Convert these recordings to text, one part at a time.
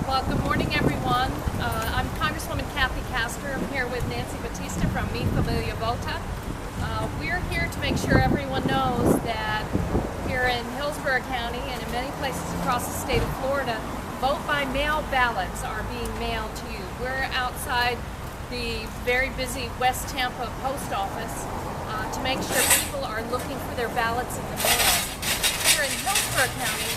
Well, good morning, everyone. I'm Congresswoman Castor. I'm here with Nancy Batista from Mi Familia Vota. We're here to make sure everyone knows that here in Hillsborough County and in many places across the state of Florida, vote-by-mail ballots are being mailed to you. We're outside the very busy West Tampa post office to make sure people are looking for their ballots in the mail. Here in Hillsborough County,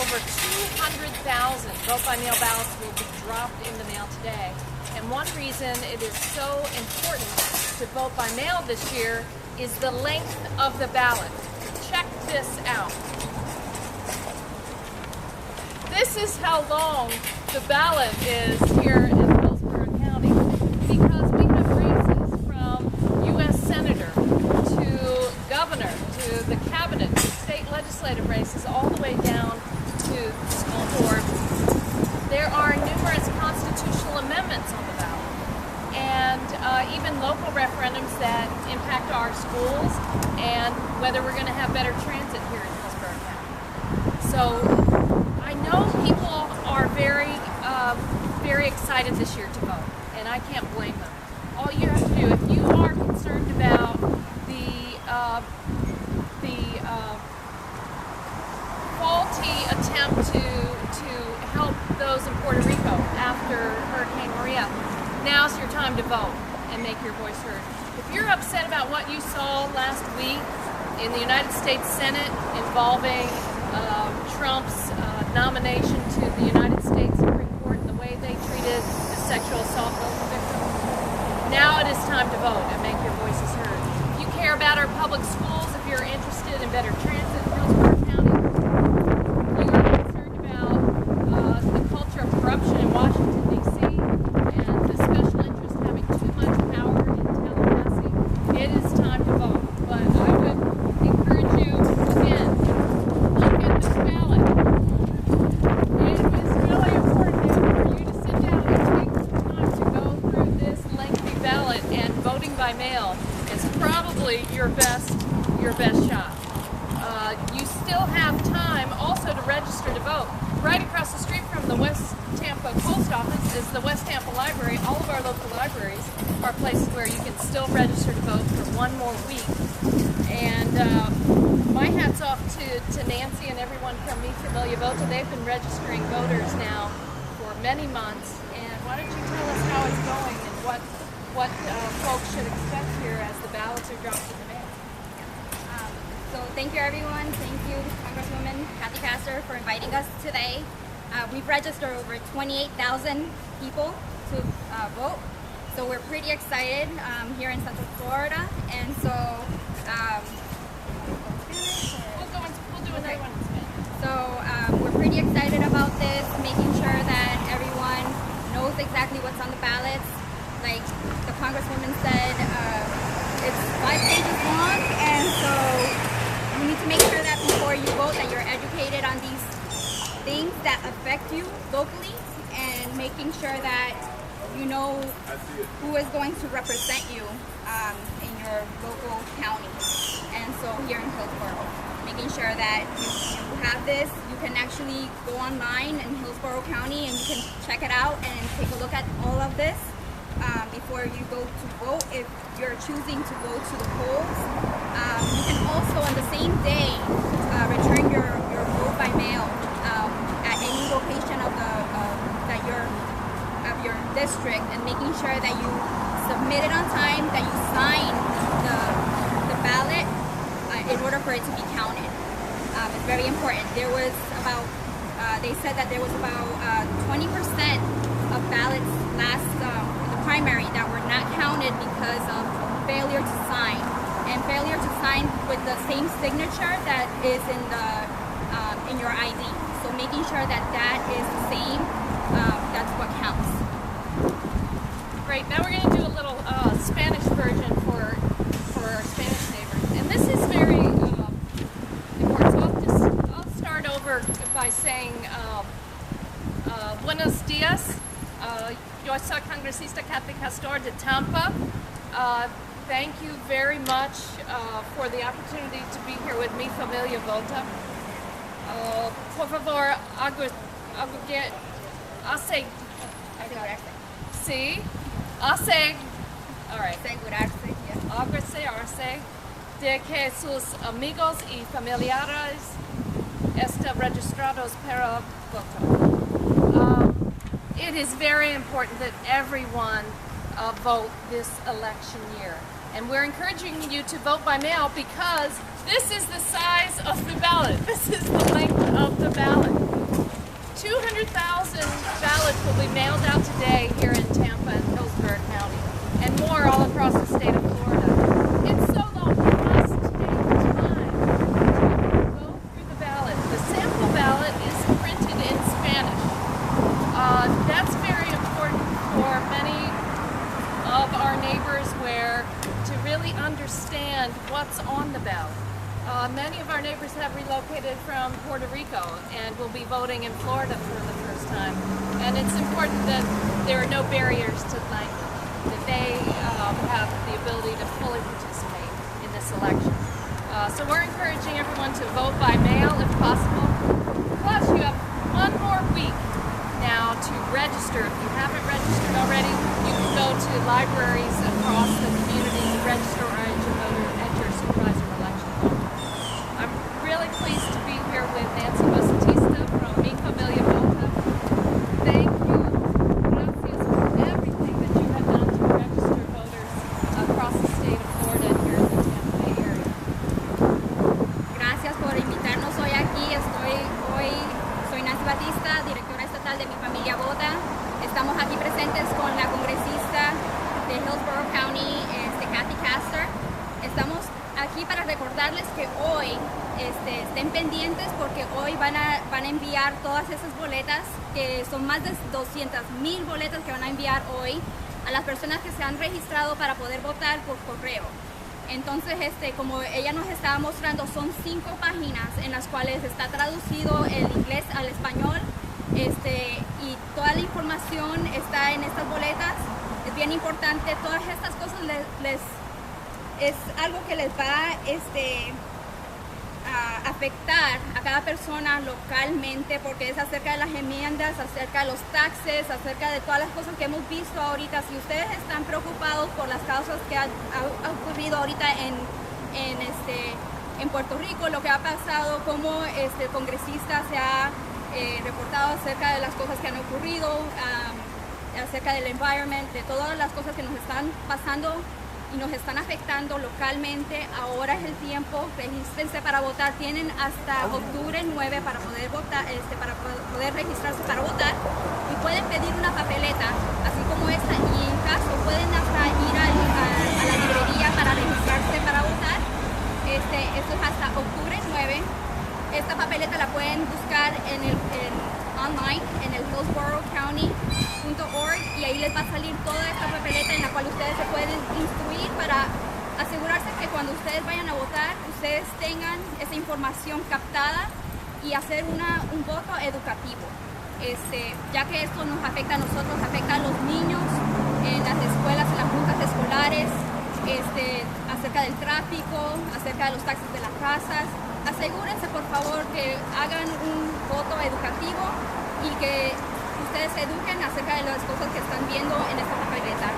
over 200,000 vote-by-mail ballots will be dropped in the mail today. And one reason it is so important to vote by mail this year is the length of the ballot. Check this out. This is how long the ballot is here in Hillsborough County, because we have races from U.S. Senator to governor to the cabinet to state legislative races all the way down to school board. There are numerous constitutional amendments on the ballot, and even local referendums that impact our schools and whether we're going to have better transit here in Hillsborough County. So I know people are very excited this year to vote, and I can't blame them. All you have to do, if you are concerned about the faulty attempt to help those in Puerto Rico after Hurricane Maria, now's your time to vote and make your voice heard. If you're upset about what you saw last week in the United States Senate involving Trump's nomination to the United States Supreme Court and the way they treated the sexual assault victims, now it is time to vote and make your voices heard. If you care about our public schools, if you're interested in better transit in Hillsborough County, you are concerned about the culture of corruption in Washington, D.C., and the special interest having too much power in Tallahassee, it is time to vote. But I would encourage you, again, look at this ballot. It is really important for you to sit down and take some time to go through this lengthy ballot, and voting by mail is probably your best shot. You still have time also to register to vote. Right across the street from the West Tampa post office is the West Tampa Library. All of our local libraries are places where you can still register to vote for one more week. And my hat's off to Nancy and everyone from Mi Familia Vota. They've been registering voters now for many months. And why don't you tell us how it's going and what folks should expect here as the ballots are dropped in the mail? So thank you, everyone. Thank you, Congresswoman Castor, for inviting us today. We've registered over 28,000 people to vote, so we're pretty excited here in Central Florida. And so we'll do another one in Spanish. So we're pretty excited about this, making sure that everyone knows exactly what's on the ballots. Like the Congresswoman said, it's 5 pages long, and so you need to make sure that before you vote that you're educated on these things that affect you locally, and making sure that you know who is going to represent you in your local county. And so here in Hillsborough, making sure that you have this, you can actually go online in Hillsborough County and you can check it out and take a look at all of this before you go to vote. If you're choosing to go to the polls, you can also on the same day return your vote by mail at any location of your district, and making sure that you submit it on time, that you sign the ballot in order for it to be counted. It's very important. There was about they said that there was about 20% of ballots last primary that were not counted because of failure to sign, and failure to sign with the same signature that is in your ID. So making sure that that is the same, that's what counts. Great. Now we're going to do a little Spanish version for our Spanish neighbors, and this is very important. So I'll start over by saying buenos días. Yo soy Congresista Castor de Tampa. Thank you very much for the opportunity to be here with Mi Familia Vota. Por favor, Asegurarse. Sí. All right. Asegurarse, yeah. Asegurarse de que sus amigos y familiares están registrados para votar. It is very important that everyone vote this election year. And we're encouraging you to vote by mail because this is the size of the ballot. This is the length of the ballot. 200,000 ballots will be mailed out today here in Tampa and Hillsborough County, and more all across the state of Florida. It's so long, you must take the time to go through the ballot. The sample ballot is printed in Spanish. That's very important for many of our neighbors to really understand what's on the ballot. Many of our neighbors have relocated from Puerto Rico and will be voting in Florida for the first time. And it's important that there are no barriers to language, that they have the ability to fully participate in this election. So we're encouraging everyone to vote by mail if possible. Plus, you have one more week now to register. If you haven't registered already, you can go to libraries across the community to register or enter supervisor election. I'm really pleased to be here with Nancy Basatista from Mi Familia Vota. Thank you, gracias for everything that you have done to register voters across the state of Florida and here in the Tampa Bay area. Gracias por invitarnos hoy aquí. Soy Nancy Batista, directora estatal de Mi Familia Vota. Estamos aquí presentes con la congresista de Hillsborough County, Kathy Castor. Estamos aquí para recordarles que hoy estén pendientes porque hoy van a enviar todas esas boletas, que son más de 200,000 boletas que van a enviar hoy a las personas que se han registrado para poder votar por correo. Entonces, como ella nos estaba mostrando, son 5 páginas en las cuales está traducido el inglés al español, y toda la información está en estas boletas. Es bien importante, todas estas cosas es algo que les va a afectar a cada persona localmente, porque es acerca de las enmiendas, acerca de los taxes, acerca de todas las cosas que hemos visto ahorita. Si ustedes están preocupados por las causas que ha ocurrido ahorita en Puerto Rico, lo que ha pasado, cómo el congresista se ha reportado acerca de las cosas que han ocurrido, acerca del environment, de todas las cosas que nos están pasando y nos están afectando localmente. Ahora es el tiempo, regístrense para votar. Tienen hasta octubre 9 para poder votar, para poder registrarse para votar, y pueden pedir una papeleta así como esta, y en caso pueden hasta ir a la librería para registrarse para votar. Esto es hasta octubre 9. Esta papeleta la pueden buscar online en el hillsboroughcounty.org, y ahí les va a salir toda esta papeleta en la cual ustedes se pueden instruir para asegurarse que cuando ustedes vayan a votar, ustedes tengan esa información captada y hacer un voto educativo. Ya que esto nos afecta a nosotros, afecta a los niños en las escuelas, en las juntas escolares, acerca del tráfico, acerca de los taxis de las casas. Asegúrense, por favor, que hagan un voto educativo y que ustedes se eduquen acerca de las cosas que están viendo en esta papeleta.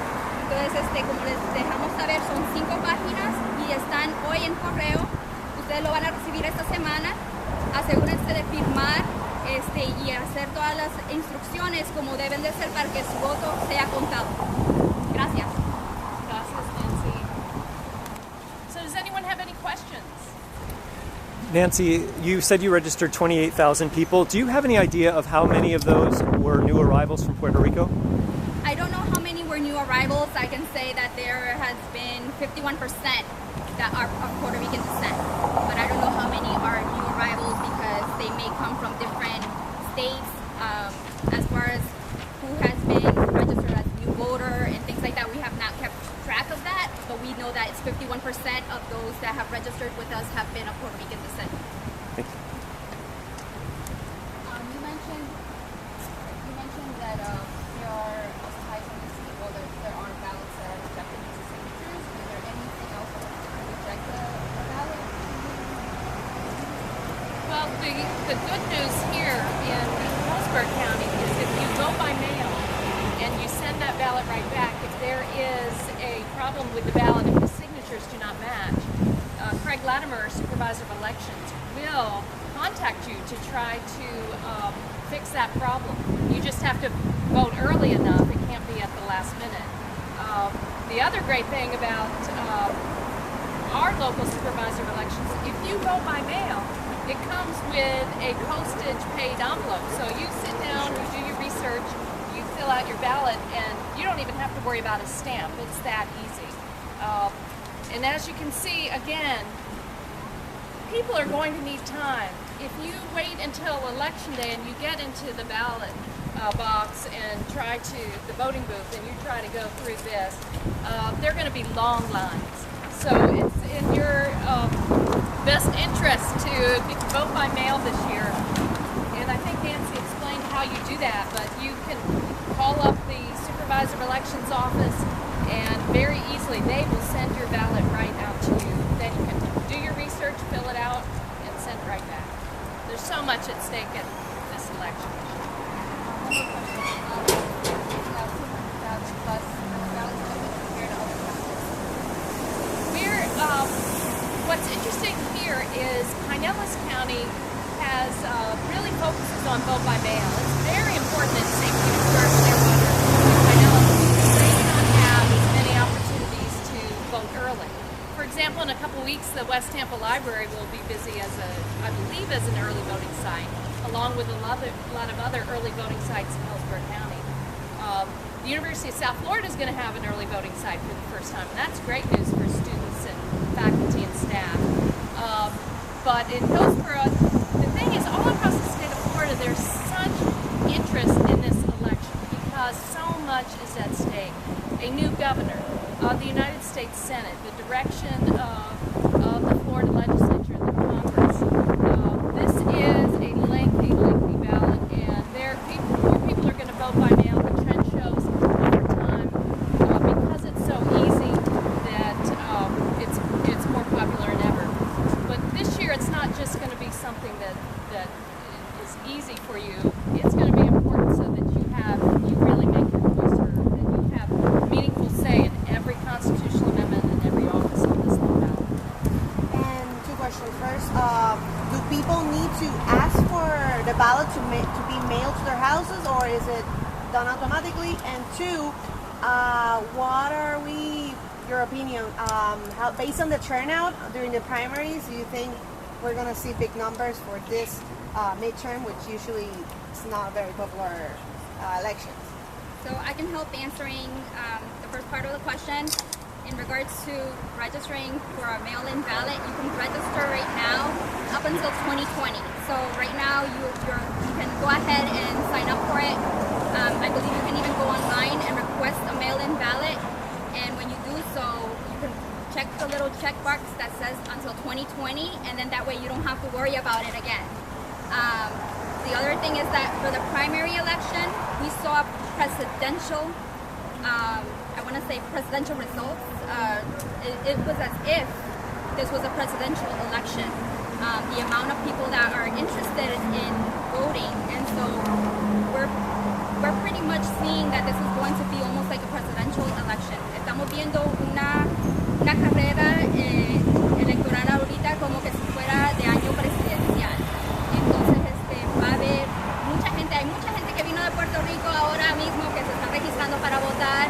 Entonces, como les dejamos saber, son 5 páginas y están hoy en correo. Ustedes lo van a recibir esta semana. Asegúrense de firmar y hacer todas las instrucciones como deben de ser para que su voto sea contado. Gracias. Gracias, Nancy. So does anyone have any questions? Nancy, you said you registered 28,000 people. Do you have any idea of how many of those were new arrivals from Puerto Rico? I don't know how many were new arrivals. I can say that there has been 51% that are of Puerto Rican descent. But I don't know how many are new arrivals because they may come from different states. As far as who has been registered as new voter and things like that, we have not kept track of that, but we know that it's 51% of those that have registered with us have been of Puerto Rican descent. Thank you. You mentioned that there are, aside from the city, well, there are ballots that are rejected using signatures. Is there anything else that would reject a ballot? Well, the good news here in Hillsborough County is if you go by problem with the ballot if the signatures do not match, Craig Latimer, Supervisor of Elections, will contact you to try to fix that problem. You just have to vote early enough. It can't be at the last minute. The other great thing about our local Supervisor of Elections, if you vote by mail, it comes with a postage paid envelope. So you sit down, you do your research, you fill out your ballot, and you don't even have to worry about a stamp. It's that easy. And as you can see, again, people are going to need time. If you wait until Election Day and you get into the ballot box and try to, the voting booth, and you try to go through this, there are going to be long lines. So it's in your best interest to vote by mail this year. And I think Nancy explained how you do that, but you can call up the Supervisor of Elections office and very easily they will send your ballot right out to you. Then you can do your research, fill it out, and send it right back. There's so much at stake in this election. What's interesting here is Pinellas County has really focuses on vote by mail. It's very important that St. Petersburg, Clearwater, and Pinellas, they do not have as many opportunities to vote early. For example, in a couple weeks, the West Tampa Library will be busy as I believe, as an early voting site, along with a lot of other early voting sites in Hillsborough County. The University of South Florida is going to have an early voting site for the first time, and that's great news for students and faculty and staff. But in Hillsborough, the thing is, all across the state of Florida, there's such interest in this election because so much is at stake. A new governor, the United States Senate, the direction of the Florida legislature and the Congress. This is a lengthy ballot, and more people are going to vote by mail. The trend shows over time, because it's so easy, that it's more popular than ever. But this year, it's not just going to be something that is easy for you. It's going to be important so that you really make your voice heard, and you have meaningful say in every constitutional amendment and every office on this ballot. And two questions. First, do people need to ask for the ballot to be mailed to their houses, or is it done automatically? And two, what are your opinion, based on the turnout during the primaries, do you think we're going to see big numbers for this midterm, which usually is not a very popular election? So I can help answering the first part of the question. In regards to registering for a mail-in ballot, you can register right now up until 2020. So right now you can go ahead and sign up for it. I believe you can even go online and request a mail-in ballot. And when you do so, you can check the little checkbox that says until 2020, and then that way you don't have to worry about it again. The other thing is that for the primary election, we saw presidential, I want to say presidential results. It was as if this was a presidential election. The amount of people that are interested in voting, and so we're pretty much seeing that this is going to be almost like a presidential election. Estamos viendo una carrera electoral ahorita como que si fuera de año presidencial. Entonces va a haber hay mucha gente que vino de Puerto Rico ahora mismo que se están registrando para votar,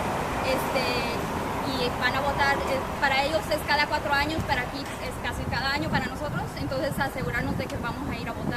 y van a votar, para ellos es cada 4 años, para aquí es casi cada año para nosotros, entonces asegurarnos de que vamos a ir a votar.